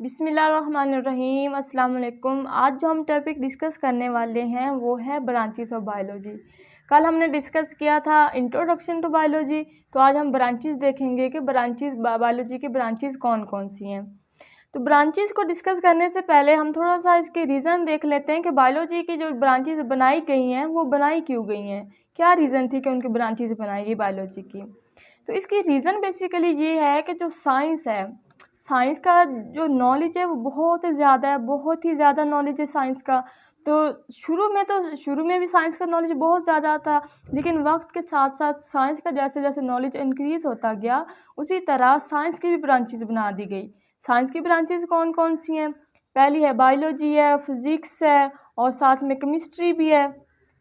बिस्मिल्लाहिर्रहमानिर्रहीम अस्सलाम वालेकुम। आज जो हम टॉपिक डिस्कस करने वाले हैं वो है ब्रांचेस ऑफ बायोलॉजी। कल हमने डिस्कस किया था इंट्रोडक्शन टू बायोलॉजी, तो आज हम ब्रांचेस देखेंगे कि ब्रांचेस बायोलॉजी की ब्रांचेस कौन कौन सी हैं। तो ब्रांचेस को डिस्कस करने से पहले हम थोड़ा सा इसके रीज़न देख लेते हैं कि बायोलॉजी की जो ब्रांचेस बनाई गई हैं वो बनाई क्यों गई हैं, क्या रीज़न थी कि उनकी ब्रांचेस बनाई गई बायोलॉजी की। तो इसकी रीज़न बेसिकली ये है कि जो साइंस है, साइंस का जो नॉलेज है वो बहुत ज़्यादा है, बहुत ही ज़्यादा नॉलेज है साइंस का। तो शुरू में भी साइंस का नॉलेज बहुत ज़्यादा था, लेकिन वक्त के साथ साथ साइंस का जैसे जैसे नॉलेज इंक्रीज़ होता गया, उसी तरह साइंस की भी ब्रांचेस बना दी गई। साइंस की ब्रांचेस कौन कौन सी हैं? पहली है बायोलॉजी है, फिज़िक्स है और साथ में केमिस्ट्री भी है।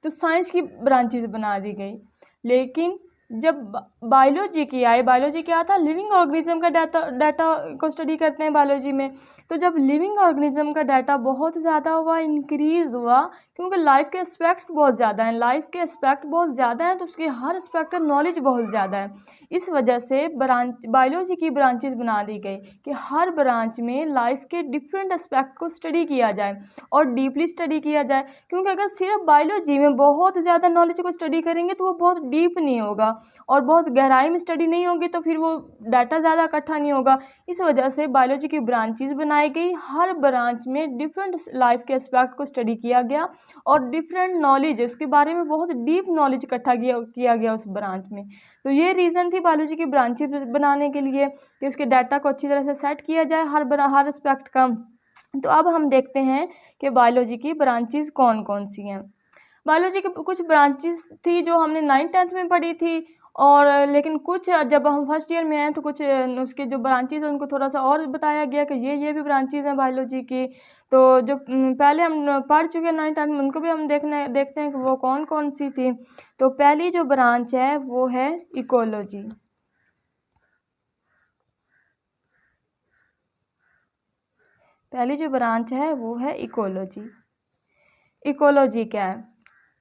तो साइंस की ब्रांचेस बना दी गई। लेकिन जब बायोलॉजी की आई, बायोलॉजी क्या था? लिविंग ऑर्गेनिज्म का डाटा को स्टडी करते हैं बायोलॉजी में। तो जब लिविंग ऑर्गेनिज्म का डाटा बहुत ज़्यादा हुआ, इंक्रीज़ हुआ, क्योंकि लाइफ के एस्पेक्ट्स बहुत ज़्यादा हैं, लाइफ के एस्पेक्ट बहुत ज़्यादा हैं, तो उसके हर एस्पेक्ट का नॉलेज बहुत ज़्यादा है। इस वजह से बायोलॉजी की ब्रांचेस बना दी गई कि हर ब्रांच में लाइफ के डिफरेंट एस्पेक्ट को स्टडी किया जाए और डीपली स्टडी किया जाए। क्योंकि अगर सिर्फ बायोलॉजी में बहुत ज़्यादा नॉलेज को स्टडी करेंगे तो वो बहुत डीप नहीं होगा और बहुत गहराई में स्टडी नहीं होगी, तो फिर वो डाटा ज़्यादा इकट्ठा नहीं होगा। इस वजह से बायोलॉजी की ब्रांचेस बनाई गई, हर ब्रांच में डिफरेंट लाइफ के एस्पेक्ट को स्टडी किया गया और डिफरेंट नॉलेज उसके बारे में बहुत डीप नॉलेज इकट्ठा किया गया उस ब्रांच में। तो ये रीज़न थी बायोलॉजी की ब्रांचेस बनाने के लिए कि उसके डाटा को अच्छी तरह से सेट किया जाए हर एस्पेक्ट का। तो अब हम देखते हैं कि बायोलॉजी की ब्रांचेस कौन कौन सी हैं। बायोलॉजी की कुछ ब्रांचेस थी जो हमने 9th-10th में पढ़ी थी, और लेकिन कुछ जब हम फर्स्ट ईयर में आए तो कुछ उसके जो ब्रांचेस हैं उनको थोड़ा सा और बताया गया कि ये भी ब्रांचेस हैं बायोलॉजी की। तो जो पहले हम पढ़ चुके हैं 9th-10th में, उनको भी हम देखते हैं कि वो कौन कौन सी थी। तो पहली जो ब्रांच है वो है इकोलॉजी। पहली जो ब्रांच है वो है इकोलॉजी। इकोलॉजी क्या है?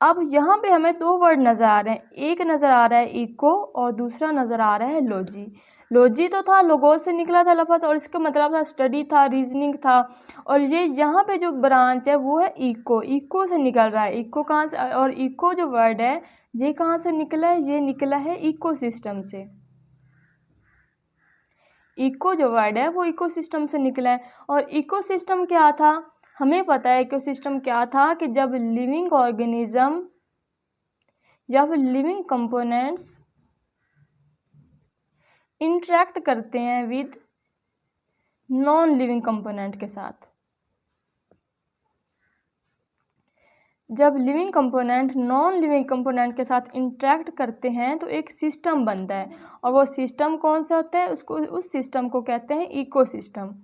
अब यहाँ पे हमें दो वर्ड नज़र आ रहे हैं, एक नज़र आ रहा है इको और दूसरा नज़र आ रहा है लॉजी। लॉजी तो था, लोगोस से निकला था लफ्ज़, और इसका मतलब था स्टडी था, रीजनिंग था। और ये यहाँ पे जो ब्रांच है वो है इको, इको से निकल रहा है। इको कहाँ से? और इको जो वर्ड है ये कहाँ से निकला है? ये निकला है इकोसिस्टम से। इको जो वर्ड है वो इकोसिस्टम से निकला है। और इकोसिस्टम क्या था? हमें पता है इकोसिस्टम क्या था कि जब लिविंग ऑर्गेनिज्म या फिर लिविंग कंपोनेंट्स इंटरेक्ट करते हैं विद नॉन लिविंग कंपोनेंट के साथ। जब living component non living component के साथ इंटरेक्ट करते हैं तो एक सिस्टम बनता है, और वो सिस्टम कौन सा होता है? उस सिस्टम को कहते हैं इकोसिस्टम।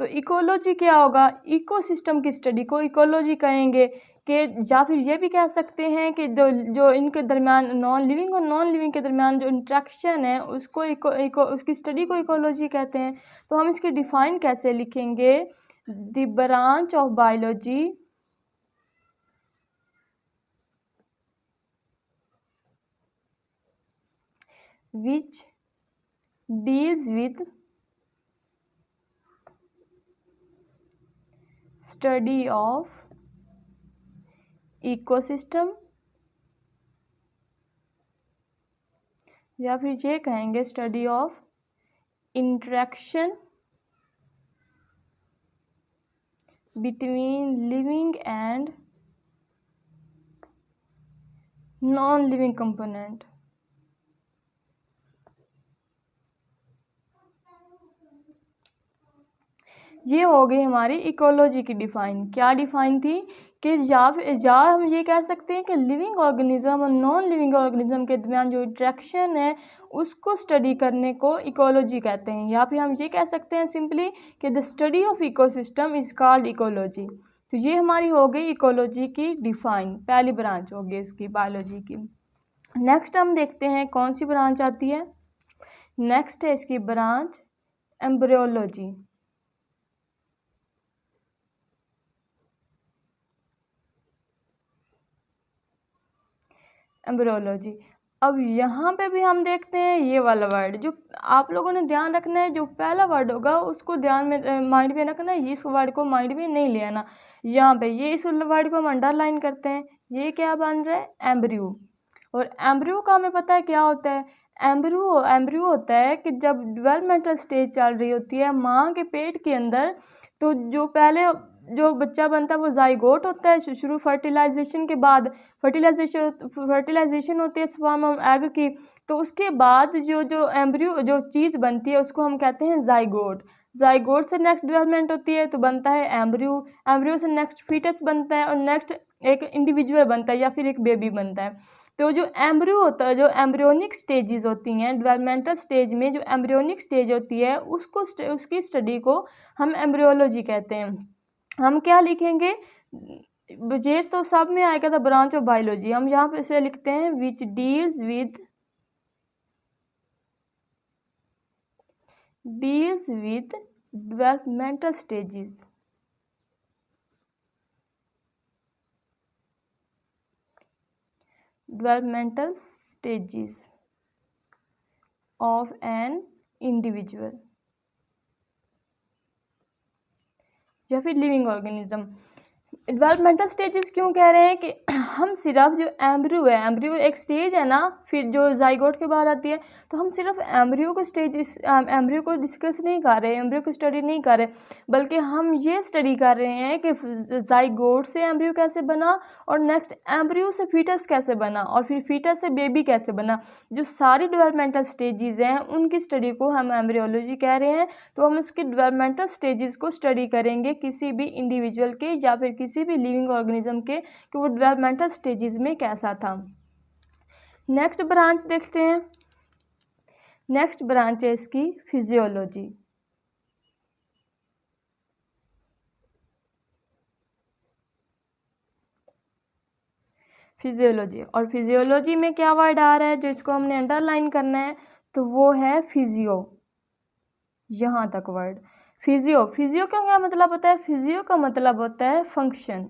तो इकोलॉजी क्या होगा? इकोसिस्टम की स्टडी को इकोलॉजी कहेंगे। कि या फिर ये भी कह सकते हैं कि जो इनके दरमियान नॉन लिविंग और नॉन लिविंग के दरमियान जो इंट्रैक्शन है उसको उसकी स्टडी को इकोलॉजी कहते हैं। तो हम इसकी डिफाइन कैसे लिखेंगे? The branch of biology which deals with study of ecosystem, या फिर ये कहेंगे study of interaction between living and non living component. ये हो गई हमारी इकोलॉजी की डिफाइन। क्या डिफाइन थी? कि या हम ये कह सकते हैं कि लिविंग ऑर्गेनिज्म और नॉन लिविंग ऑर्गेनिज्म के दरमियान जो इंट्रैक्शन है उसको स्टडी करने को इकोलॉजी कहते हैं। या फिर हम ये कह सकते हैं सिंपली कि the study of ecosystem is called ecology. तो ये हमारी हो गई इकोलॉजी की डिफाइन, पहली ब्रांच हो गई इसकी बायोलॉजी की। नेक्स्ट हम देखते हैं कौन सी ब्रांच आती है। नेक्स्ट है इसकी ब्रांच एम्ब्रियोलॉजी। एम्ब्रियोलॉजी अब यहाँ पे भी हम देखते हैं ये वाला वर्ड, जो आप लोगों ने ध्यान रखना है, जो पहला वर्ड होगा उसको ध्यान में माइंड में रखना है, इस वर्ड को माइंड में नहीं ले आना। यहाँ पे ये इस वर्ड को हम अंडरलाइन करते हैं। ये क्या बन रहा है? एम्ब्रियो। और एम्ब्रियो का हमें पता है क्या होता है। एम्ब्रियो एम्ब्रियो होता है कि जब डेवलपमेंटल स्टेज चल रही होती है माँ के पेट के अंदर, तो जो पहले जो बच्चा बनता है वो जाइगोट होता है शुरू फर्टिलाइजेशन के बाद। फर्टिलाइजेशन होती है स्पर्म और एग की। तो उसके बाद जो जो एम्ब्रियो जो चीज़ बनती है उसको हम कहते हैं जाइगोट। जाइगोट से नेक्स्ट डेवलपमेंट होती है तो बनता है एम्ब्रियो। एम्ब्रियो से नेक्स्ट फीटस बनता है और नेक्स्ट एक इंडिविजुअल बनता है या फिर एक बेबी बनता है। तो जो एम्ब्रियो होता है, जो एम्ब्रियोनिक स्टेजेस होती हैं डेवलपमेंटल स्टेज में, जो एम्ब्रियोनिक स्टेज होती है उसको उसकी स्टडी को हम एम्ब्रियोलॉजी कहते हैं। हम क्या लिखेंगे? जेस तो सब में आएगा था ब्रांच ऑफ बायोलॉजी। हम यहाँ पे से लिखते हैं which deals with developmental stages. Developmental stages of an individual या फिर लिविंग ऑर्गेनिज्म। डेवलपमेंटल स्टेजेस क्यों कह रहे हैं कि हम सिर्फ जो एम्ब्रियो है, एम्ब्रियो एक स्टेज है ना, फिर जो जाइगोट के बाद आती है, तो हम सिर्फ एम्ब्रियो को एम्ब्रियो को डिस्कस नहीं कर रहे, एम्ब्रियो को स्टडी नहीं कर रहे, बल्कि हम ये स्टडी कर रहे हैं कि जाइगोट से एम्ब्रियो कैसे बना और नेक्स्ट एम्ब्रियो से फीटस कैसे बना और फिर फीटस से बेबी कैसे बना। जो सारी डेवलपमेंटल स्टेजेस हैं उनकी स्टडी को हम एम्ब्रियोलॉजी कह रहे हैं। तो हम इसकी डेवलपमेंटल स्टेजेस को स्टडी करेंगे किसी भी इंडिविजुअल के या फिर किसी भी लिविंग ऑर्गेनिज्म के, कि वो डेवलपमेंटल स्टेजेस में कैसा था। नेक्स्ट ब्रांच देखते हैं। नेक्स्ट ब्रांच है इसकी फिजियोलॉजी। फिजियोलॉजी, और फिजियोलॉजी में क्या वर्ड आ रहा है जो इसको हमने अंडरलाइन करना है, तो वो है फिजियो। यहाँ तक वर्ड फिजियो। फिजियो का क्या मतलब होता है? फिजियो का मतलब होता है फंक्शन।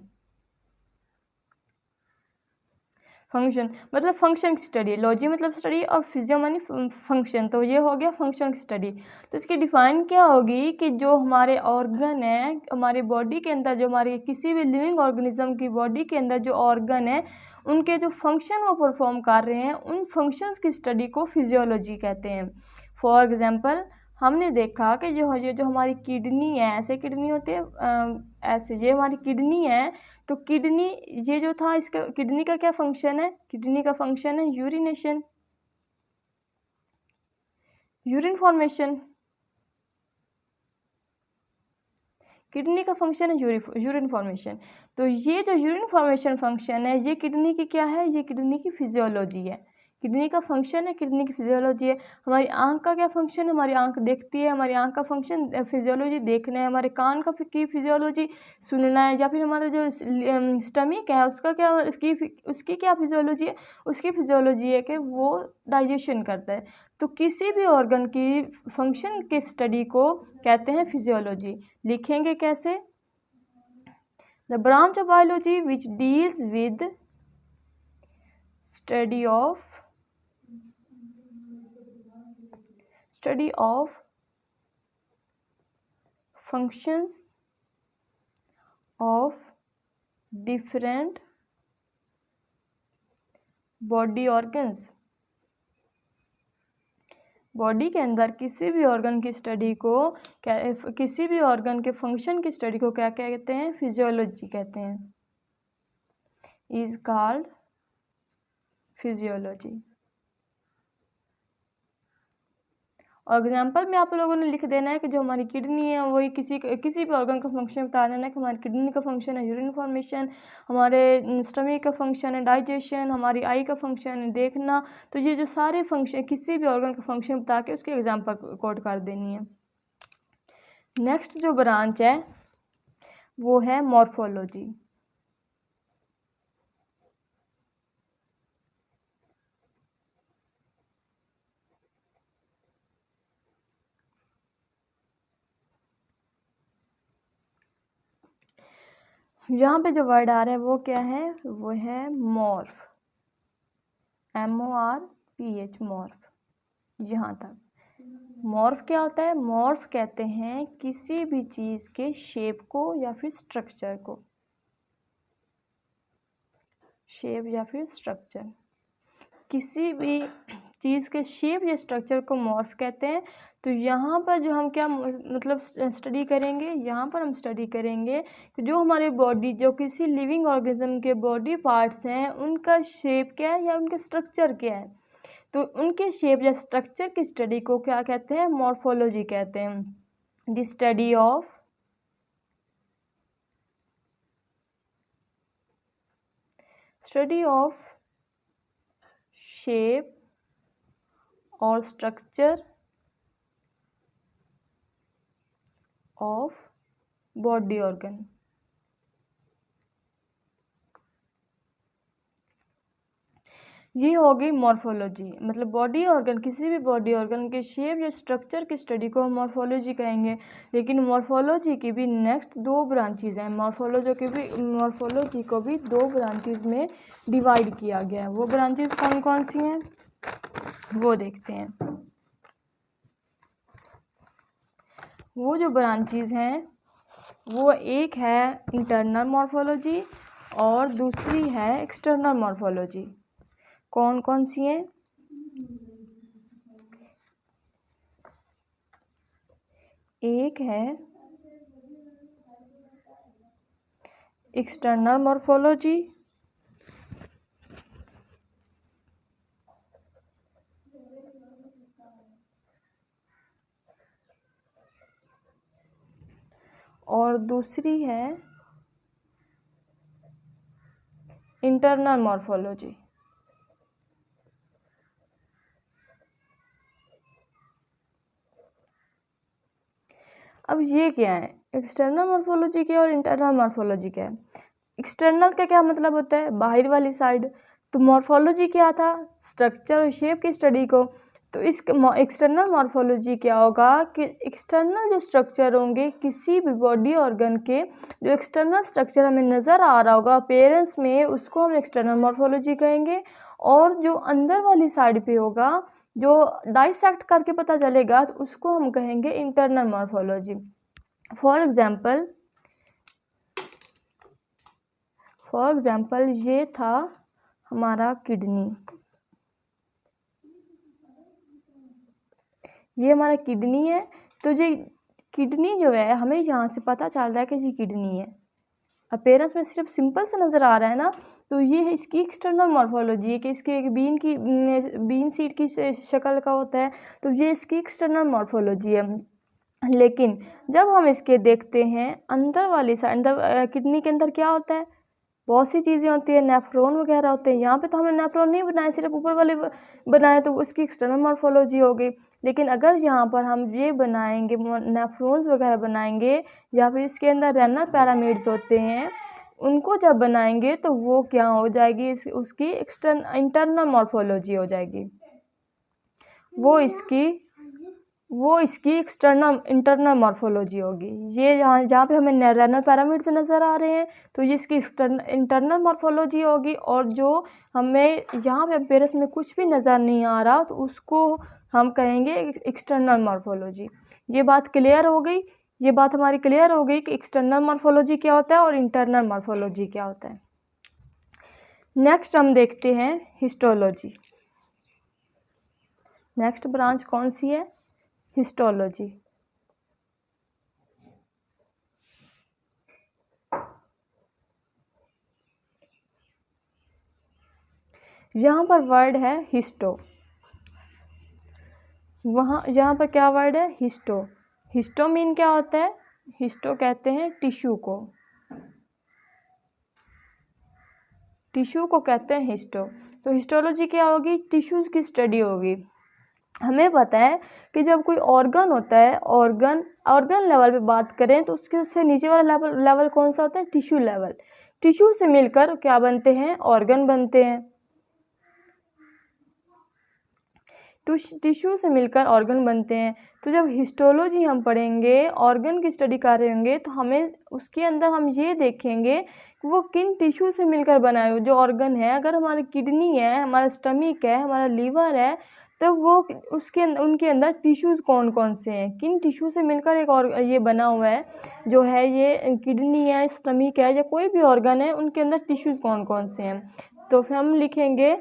फंक्शन मतलब फंक्शन की स्टडी, लॉजी मतलब स्टडी और फिजियो मानी फंक्शन, तो ये हो गया फंक्शन की स्टडी। तो इसकी डिफाइन क्या होगी कि जो हमारे ऑर्गन है हमारी बॉडी के अंदर, जो हमारी किसी भी लिविंग ऑर्गेनिज्म की बॉडी के अंदर जो ऑर्गन है उनके जो फंक्शन वो परफॉर्म कर रहे हैं, उन फंक्शंस की स्टडी को फिजियोलॉजी कहते हैं। फॉर एग्जाम्पल हमने देखा कि जो हमारी किडनी है, ऐसे किडनी होती है, ऐसे ये हमारी किडनी है। तो किडनी ये जो था, इसका किडनी का क्या फंक्शन है? किडनी का फंक्शन है यूरिनेशन, यूरिन फॉर्मेशन। किडनी का फंक्शन है यूरिन फॉर्मेशन। तो ये जो यूरिन फॉर्मेशन फंक्शन है ये किडनी की क्या है? ये किडनी की फिजियोलॉजी है। किडनी का फंक्शन है, किडनी की फिजियोलॉजी है। हमारी आंख का क्या फंक्शन है? हमारी आंख देखती है, हमारी आंख का फंक्शन फिजियोलॉजी देखना है। हमारे कान का की फिजियोलॉजी सुनना है। या फिर हमारा जो स्टमक है उसका क्या उसकी क्या फिजियोलॉजी है? उसकी फिजियोलॉजी है कि वो डाइजेशन करता है। तो किसी भी ऑर्गन की फंक्शन की स्टडी को कहते हैं फिजियोलॉजी। लिखेंगे कैसे? The branch of biology which deals with study of functions of different body organs। Body के अंदर किसी भी ऑर्गन की स्टडी को किसी भी ऑर्गन के फंक्शन की स्टडी को क्या कहते हैं? फिजियोलॉजी कहते हैं। Is called physiology. और एग्जाम्पल में आप लोगों ने लिख देना है कि जो हमारी किडनी है वही किसी भी ऑर्गन का फंक्शन बता देना है कि हमारी किडनी का फंक्शन है यूरिन फॉर्मेशन, हमारे स्टमक का फंक्शन है डाइजेशन, हमारी आई का फंक्शन है देखना। तो ये जो सारे फंक्शन किसी भी ऑर्गन का फंक्शन बता के उसके एग्जाम्पल कोड कर देनी है। नेक्स्ट जो ब्रांच है वो है मॉर्फोलॉजी। यहाँ पे जो वर्ड आ रहा है वो क्या है? वो है मॉर्फ, MOR PH मॉर्फ। यहाँ तक मॉर्फ क्या होता है? मॉर्फ कहते हैं किसी भी चीज़ के शेप को या फिर स्ट्रक्चर को, शेप या फिर स्ट्रक्चर, किसी भी चीज़ के शेप या स्ट्रक्चर को मॉर्फ कहते हैं। तो यहाँ पर जो हम क्या मतलब स्टडी करेंगे, यहाँ पर हम स्टडी करेंगे कि जो हमारे बॉडी, जो किसी लिविंग ऑर्गेनिज्म के बॉडी पार्ट्स हैं, उनका शेप क्या है या उनके स्ट्रक्चर क्या है। तो उनके शेप या स्ट्रक्चर की स्टडी को क्या कहते हैं? मॉर्फोलॉजी कहते हैं। द स्टडी ऑफ शेप और स्ट्रक्चर ऑफ बॉडी ऑर्गन। ये हो गई मॉर्फोलॉजी, मतलब बॉडी ऑर्गन, किसी भी बॉडी ऑर्गन के शेप या स्ट्रक्चर की स्टडी को हम मॉर्फोलॉजी कहेंगे। लेकिन मॉर्फोलॉजी की भी नेक्स्ट 2 ब्रांचेज हैं। मॉर्फोलॉजी को भी 2 ब्रांचेज में डिवाइड किया गया है। वो ब्रांचेज कौन कौन सी हैं वो देखते हैं। वो जो ब्रांचेज हैं वो एक है इंटरनल मॉर्फोलॉजी और दूसरी है एक्सटर्नल मॉर्फोलॉजी। कौन कौन सी हैं? एक है एक्सटर्नल मॉर्फोलॉजी और दूसरी है इंटरनल मॉर्फोलॉजी। अब ये क्या है? एक्सटर्नल मॉर्फोलॉजी क्या और इंटरनल मॉर्फोलॉजी क्या है? एक्सटर्नल का क्या मतलब होता है? बाहर वाली साइड। तो मॉर्फोलॉजी क्या था? स्ट्रक्चर और शेप की स्टडी को। तो इस एक्सटर्नल मॉर्फोलॉजी क्या होगा कि एक्सटर्नल जो स्ट्रक्चर होंगे किसी भी बॉडी ऑर्गन के, जो एक्सटर्नल स्ट्रक्चर हमें नज़र आ रहा होगा अपीयरेंस में, उसको हम एक्सटर्नल मॉर्फोलॉजी कहेंगे। और जो अंदर वाली साइड पे होगा, जो डाइसेक्ट करके पता चलेगा, तो उसको हम कहेंगे इंटरनल मॉर्फोलॉजी। फॉर एग्जाम्पल ये था हमारा किडनी। ये हमारा किडनी है। तो ये किडनी जो है, हमें यहाँ से पता चल रहा है कि ये किडनी है। अपीयरेंस में सिर्फ सिंपल से नज़र आ रहा है ना। तो ये है इसकी एक्सटर्नल मॉर्फोलॉजी है कि इसके एक बीन सीड की शक्ल का होता है। तो ये इसकी एक्सटर्नल मॉर्फोलॉजी है। लेकिन जब हम इसके देखते हैं अंदर वाली साइड, अंदर किडनी के अंदर क्या होता है? बहुत सी चीज़ें होती है, नेफ्रॉन वगैरह होते हैं। यहाँ पे तो हमने नेफ्रॉन नहीं बनाए, सिर्फ ऊपर वाले बनाए, तो उसकी एक्सटर्नल मॉर्फोलॉजी हो गई। लेकिन अगर यहाँ पर हम ये बनाएंगे, नेफ्रॉन्स वगैरह बनाएंगे, या फिर इसके अंदर रेनल पैरामिड्स होते हैं, उनको जब बनाएंगे तो वो क्या हो जाएगी? उसकी इंटरनल मॉर्फोलॉजी हो जाएगी। वो इसकी इंटरनल मॉर्फोलॉजी होगी। ये जहाँ पे हमें रेनल पैरामिड्स नज़र आ रहे हैं, तो ये इसकी इंटरनल मॉर्फोलॉजी होगी। और जो हमें यहाँ पे अपीयरेंस में कुछ भी नज़र नहीं आ रहा, तो उसको हम कहेंगे एक्सटर्नल मॉर्फोलॉजी। ये बात क्लियर हो गई? ये बात हमारी क्लियर हो गई कि एक्सटर्नल मॉर्फोलॉजी क्या होता है और इंटरनल मॉर्फोलॉजी क्या होता है। नेक्स्ट हम देखते हैं हिस्टोलॉजी। नेक्स्ट ब्रांच कौन सी है? हिस्टोलॉजी। यहाँ पर वर्ड है हिस्टो। यहाँ पर क्या वर्ड है? हिस्टो। हिस्टो मीन क्या होता है? हिस्टो कहते हैं टिश्यू को। टिश्यू को कहते हैं हिस्टो। तो हिस्टोलॉजी क्या होगी? टिश्यूज़ की स्टडी होगी। हमें पता है कि जब कोई ऑर्गन होता है, ऑर्गन लेवल पे बात करें तो उससे नीचे वाला लेवल कौन सा होता है? Tissue level. टिश्यू से मिलकर क्या बनते हैं? ऑर्गन बनते हैं। टिश्यू से मिलकर ऑर्गन बनते हैं। तो जब हिस्टोलॉजी हम पढ़ेंगे, ऑर्गन की स्टडी कर रहे होंगे, तो हमें उसके अंदर हम ये देखेंगे कि वो किन टिश्यू से मिलकर बना है जो ऑर्गन है। अगर हमारी किडनी है, हमारा स्टमक है, हमारा लीवर है, तो वो उसके उनके अंदर टिश्यूज़ कौन कौन से हैं, किन टिश्यू से मिलकर एक और ये बना हुआ है जो है, ये किडनी है, स्टमक है, या कोई भी ऑर्गन है, उनके अंदर टिश्यूज़ कौन कौन से हैं। तो फिर हम लिखेंगे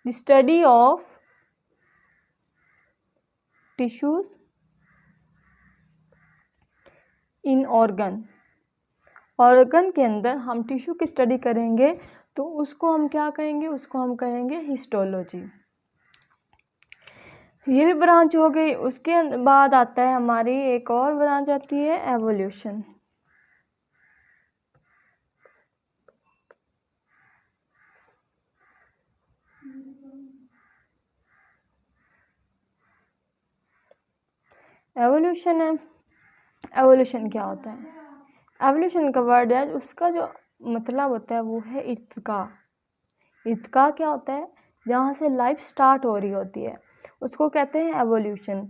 the study of tissues in organ. Organ के अंदर हम टिश्यू की स्टडी करेंगे तो उसको हम क्या कहेंगे, उसको हम कहेंगे हिस्टोलॉजी। ये भी ब्रांच हो गई। उसके बाद आता है हमारी एक और ब्रांच आती है एवोल्यूशन। एवोल्यूशन है, एवोल्यूशन क्या होता है? एवोल्यूशन का वर्ड है, उसका जो मतलब होता है वो है इत्का। इत्का क्या होता है? जहाँ से लाइफ स्टार्ट हो रही होती है उसको कहते हैं एवोल्यूशन।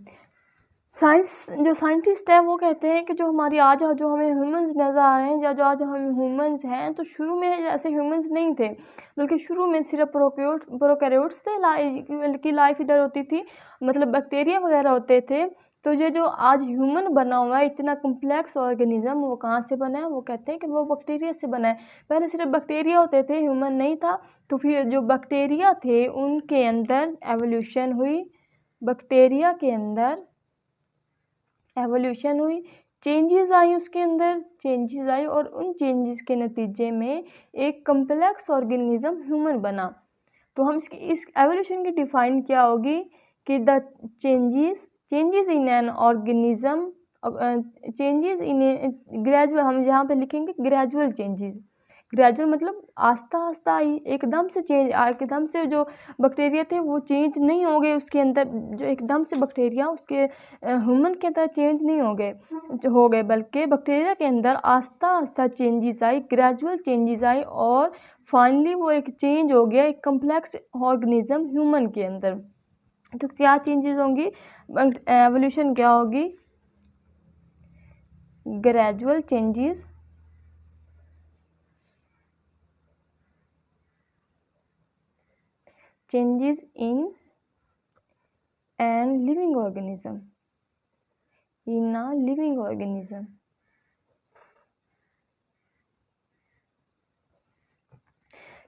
जो साइंटिस्ट है वो कहते हैं कि जो हमारी आज जो हमें ह्यूमंस नज़र आ रहे हैं, या जो आज हम ह्यूमंस हैं, तो शुरू में ऐसे ह्यूमंस नहीं थे, बल्कि शुरू में सिर्फ प्रोकैरियोट्स थे की लाइफ इधर होती थी, मतलब बैक्टीरिया वगैरह होते थे। तो ये जो आज ह्यूमन बना हुआ है, इतना कम्प्लेक्स ऑर्गेनिज्म, वो कहाँ से बना है? वो कहते हैं कि वो बैक्टीरिया से बना है। पहले सिर्फ बैक्टीरिया होते थे, ह्यूमन नहीं था। तो फिर जो बैक्टीरिया थे उनके अंदर एवोल्यूशन हुई, बैक्टीरिया के अंदर एवोल्यूशन हुई, चेंजेस आई, उसके अंदर चेंजेस आई, और उन चेंजेस के नतीजे में एक कम्प्लेक्स ऑर्गेनिज्म ह्यूमन बना। तो हम इस एवोल्यूशन की डिफाइन क्या होगी कि the changes in an organism, changes in gradual, हम यहाँ पे लिखेंगे ग्रेजुअल चेंजेस। ग्रेजुअल मतलब आस्ता आस्ता आई, एकदम से चेंज, एकदम से जो बैक्टीरिया थे वो चेंज नहीं हो गए उसके अंदर, जो एकदम से बैक्टीरिया उसके ह्यूमन के अंदर चेंज नहीं हो गए, बल्कि बैक्टीरिया के अंदर आस्ता आस्ता चेंजेस आई, ग्रेजुअल चेंजेस आई, और फाइनली वो एक चेंज हो गया एक कम्प्लेक्स ऑर्गेनिज्म ह्यूमन के अंदर। तो क्या चेंजेस होंगी? एवोल्यूशन क्या होगी? Gradual changes in an living organism, in a living organism।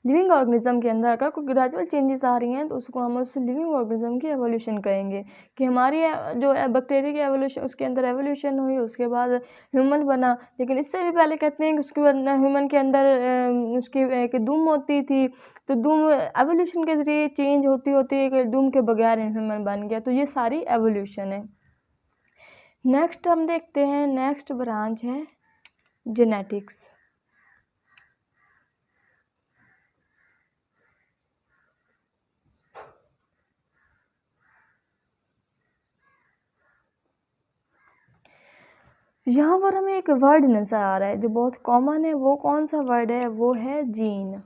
Living organism के अंदर अगर कोई ग्रेजुअल चेंजेस आ रही हैं तो उसको हम उस लिविंग ऑर्गेनिज्म की एवोल्यूशन कहेंगे, कि हमारी जो बैक्टीरिया की एवोल्यूशन, उसके अंदर एवोल्यूशन हुई, उसके बाद ह्यूमन बना। लेकिन इससे भी पहले कहते हैं कि उसके बाद ह्यूमन के अंदर उसकी एक दुम होती थी, तो दुम एवोल्यूशन के जरिए चेंज होती होती है, दुम के बगैर ह्यूमन बन गया। तो ये सारी एवोल्यूशन है। नेक्स्ट हम देखते हैं, नेक्स्ट ब्रांच है जेनेटिक्स। यहाँ पर हमें एक वर्ड नज़र आ रहा है जो बहुत कॉमन है। वो कौन सा वर्ड है? वो है जीन।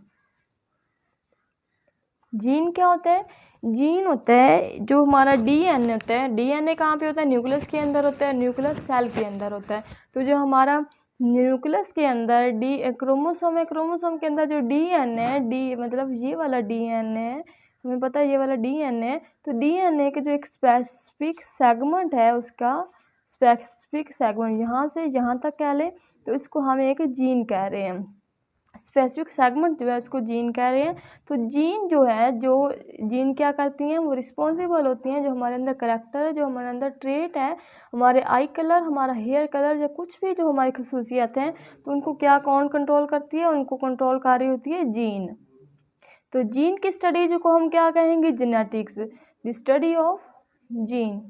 जीन क्या होता है? जीन होता है जो हमारा डीएनए होता है। डीएनए कहाँ पे होता है? न्यूक्लियस के अंदर होता है, न्यूक्लियस सेल के अंदर होता है। तो जो हमारा न्यूक्लियस के अंदर क्रोमोसोम है, क्रोमोसोम के अंदर जो डीएनए है, मतलब ये वाला डीएनए है, हमें पता है ये वाला डीएनए है। तो डीएनए के जो एक स्पेसिफिक सेगमेंट है, उसका स्पेसिफिक सेगमेंट यहाँ से यहाँ तक कह लें तो इसको हम एक जीन कह रहे हैं। स्पेसिफिक सेगमेंट जो है उसको जीन कह रहे हैं। तो जीन जो है, जो जीन क्या करती हैं? वो रिस्पॉन्सिबल होती हैं जो हमारे अंदर करेक्टर है, जो हमारे अंदर ट्रेट है, हमारे आई कलर, हमारा हेयर कलर, या कुछ भी जो हमारी खसूसियत हैं, तो उनको क्या कौन कंट्रोल करती है? उनको कंट्रोल कर रही होती है जीन। तो जीन की स्टडी जो को हम क्या कहेंगे? Genetics. The study of gene,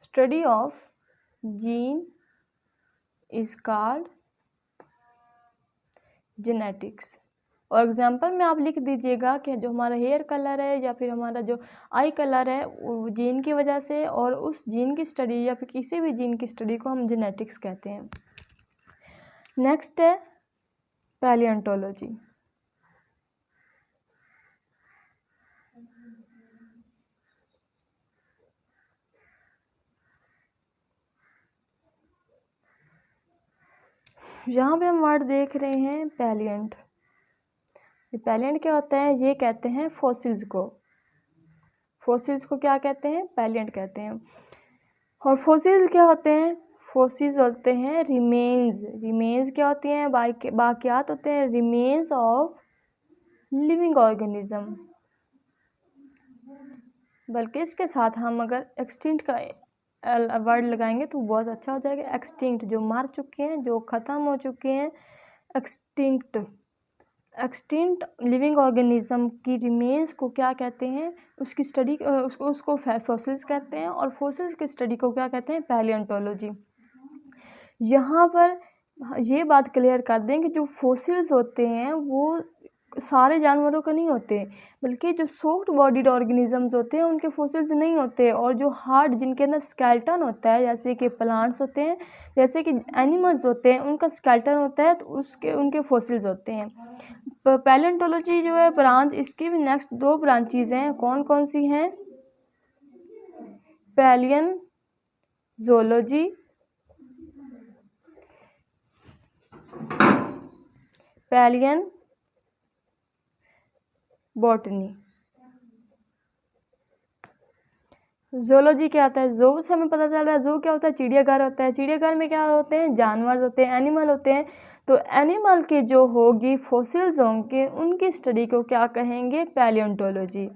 study of gene is called genetics. और एग्जाम्पल में आप लिख दीजिएगा कि जो हमारा हेयर कलर है या फिर हमारा जो आई कलर है वो जीन की वजह से, और उस जीन की स्टडी या फिर किसी भी जीन की स्टडी को हम जेनेटिक्स कहते हैं। नेक्स्ट है पैलियोंटोलॉजी। यहाँ पे हम वर्ड देख रहे हैं पैलिएंट। ये पैलिएंट क्या होता है? ये कहते हैं फॉसिल्स को। फॉसिल्स को क्या कहते हैं? पैलिएंट कहते हैं। और फॉसिल्स क्या होते हैं? फॉसिल्स होते हैं रिमेन्स। रिमेन्स क्या होती हैं? बाकियात होते हैं, रिमेन्स ऑफ लिविंग ऑर्गेनिज्म। बल्कि इसके साथ हम अगर एक्सटिंक्ट का वर्ड लगाएंगे तो बहुत अच्छा हो जाएगा। एक्सटिंक्ट, जो मर चुके हैं, जो ख़त्म हो चुके हैं, एक्सटिंक्ट। एक्सटिंक्ट लिविंग ऑर्गेनिज्म की रिमेन्स को क्या कहते हैं? उसकी स्टडी उसको फॉसिल्स कहते हैं। और फॉसिल्स की स्टडी को क्या कहते हैं? पैलियोंटोलॉजी। यहाँ पर ये बात क्लियर कर दें कि जो फॉसिल्स होते हैं वो सारे जानवरों का नहीं होते, बल्कि जो सॉफ्ट बॉडीड ऑर्गेनिजम्स होते हैं उनके फॉसिल्स नहीं होते। और जो हार्ड, जिनके अंदर स्केलेटन होता है, जैसे कि प्लांट्स होते हैं, जैसे कि एनिमल्स होते हैं, उनका स्केलेटन होता है, तो उनके फॉसिल्स होते हैं। पैलियोंटोलॉजी जो है ब्रांच, इसकी भी नेक्स्ट 2 ब्रांचेज हैं। कौन कौन सी हैं? Palaeontology, पैलियन botany. ज़ूलॉजी क्या होता है? ज़ू से हमें पता चल रहा है, ज़ू क्या होता है? चिड़ियाघर होता है। चिड़ियाघर में क्या होते हैं? जानवर होते हैं, एनिमल होते हैं। तो एनिमल की जो होगी फॉसिल्स होंगे, उनकी स्टडी को क्या कहेंगे? पैलियोंटोलॉजी।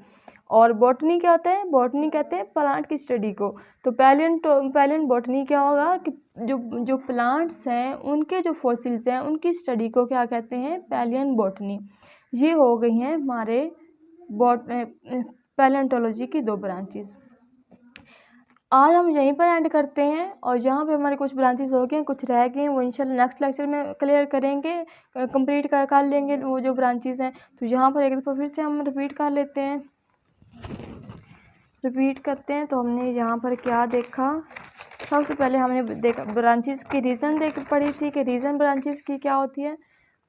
और बॉटनी क्या होता है? बॉटनी कहते हैं प्लांट की स्टडी को। तो पैलियन बॉटनी क्या होगा कि जो प्लांट्स हैं उनके जो फॉसिल्स हैं उनकी स्टडी को क्या कहते हैं? पैलियन बॉटनी। ये हो गई हैं हमारे पैलियोंटोलॉजी की 2 ब्रांचेस। आज हम यहीं पर एंड करते हैं। और यहाँ पे हमारे कुछ ब्रांचेस हो गए हैं, कुछ रह गए हैं, वो इंशाल्लाह नेक्स्ट लेक्चर में क्लियर करेंगे, कंप्लीट कर लेंगे वो जो ब्रांचेस हैं। तो यहाँ पर एक दफ़ा फिर से हम रिपीट कर लेते हैं। रिपीट करते हैं तो हमने यहाँ पर क्या देखा? सबसे पहले हमने देखा ब्रांचेस की रीज़न पढ़ी थी कि रीज़न ब्रांचेस की क्या होती है।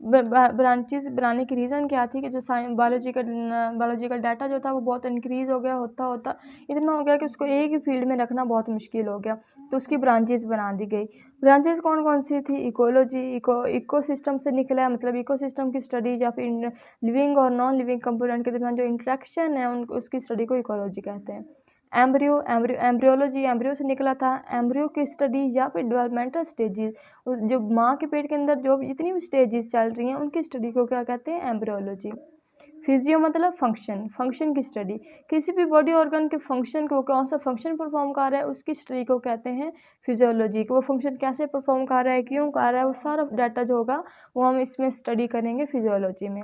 ब्रांचेस बनाने की रीज़न क्या थी कि जो बायोलॉजिकल डाटा जो था वो बहुत इंक्रीज़ हो गया, होता इतना हो गया कि उसको एक ही फील्ड में रखना बहुत मुश्किल हो गया, तो उसकी ब्रांचेस बना दी गई। ब्रांचेस कौन कौन सी थी? इकोलॉजी, इकोसिस्टम से निकला है, मतलब इकोसिस्टम की स्टडी, या फिर लिविंग और नॉन लिविंग कंपोनेंट के दरमियान जो इंट्रैक्शन है उसकी स्टडी को इकोलॉजी कहते हैं। एम्ब्रियोलॉजी, एम्ब्रियो से निकला था, एम्ब्रियो की स्टडी, या फिर डेवलपमेंटल स्टेजेस, जो माँ के पेट के अंदर जो जितनी भी स्टेजेस चल रही हैं उनकी स्टडी को क्या कहते हैं? एम्ब्रियोलॉजी। फिजियो मतलब फंक्शन की स्टडी, किसी भी बॉडी ऑर्गन के फंक्शन को, कौन सा फंक्शन परफॉर्म कर रहा है उसकी स्टडी को कहते हैं फिजियोलॉजी। कि वो फंक्शन कैसे परफॉर्म कर रहा है, क्यों कर रहा है, वो सारा डाटा जो होगा वो हम इसमें स्टडी करेंगे फिजियोलॉजी में।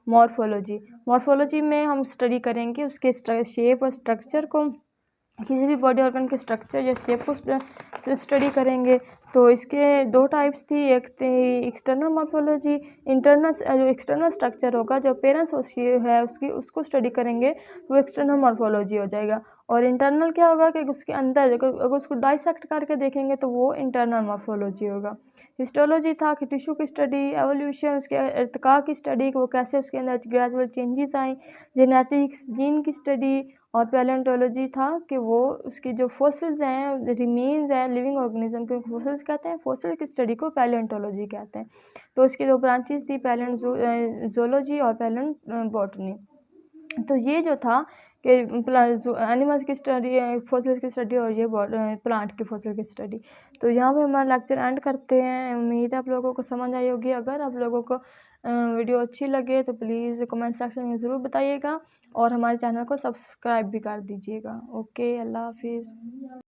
मॉर्फोलॉजी में हम स्टडी करेंगे उसके शेप और स्ट्रक्चर को, किसी भी बॉडी ऑर्गन के स्ट्रक्चर या शेप को स्टडी करेंगे। तो इसके 2 टाइप्स थी, एक थी एक्सटर्नल मॉर्फोलॉजी, इंटरनल जो एक्सटर्नल स्ट्रक्चर होगा, जो पेरेंट्स उसको स्टडी करेंगे तो एक्सटर्नल मॉर्फोलॉजी हो जाएगा। और इंटरनल क्या होगा कि उसके अंदर अगर उसको डाइसेक्ट करके देखेंगे तो वो इंटरनल मॉर्फोलॉजी होगा। हिस्टोलॉजी था कि टिश्यू की स्टडी, एवोल्यूशन, उसके इर्तिका की स्टडी, वो कैसे उसके अंदर ग्रेजुअल चेंजेस आई, जेनेटिक्स, जीन की स्टडी। और पैलियोंटोलॉजी था कि वो उसकी जो फॉसिल्स हैं, रिमेन्स हैं लिविंग ऑर्गेनिज्म के, फॉसिल्स कहते हैं, फॉसिल की स्टडी को पैलियोंटोलॉजी कहते हैं। तो इसकी 2 ब्रांचेस थी, पैलियोंटोलॉजी और पैलियोंबॉटनी। तो ये जो था कि एनिमल्स की स्टडी, फॉसिल्स की स्टडी, और ये प्लांट की फॉसिल की स्टडी। तो यहाँ पे हमारा लेक्चर एंड करते हैं। उम्मीद है आप लोगों को समझ आई होगी। अगर आप लोगों को वीडियो अच्छी लगे तो प्लीज़ कमेंट सेक्शन में ज़रूर बताइएगा, और हमारे चैनल को सब्सक्राइब भी कर दीजिएगा। ओके, अल्लाह हाफिज़।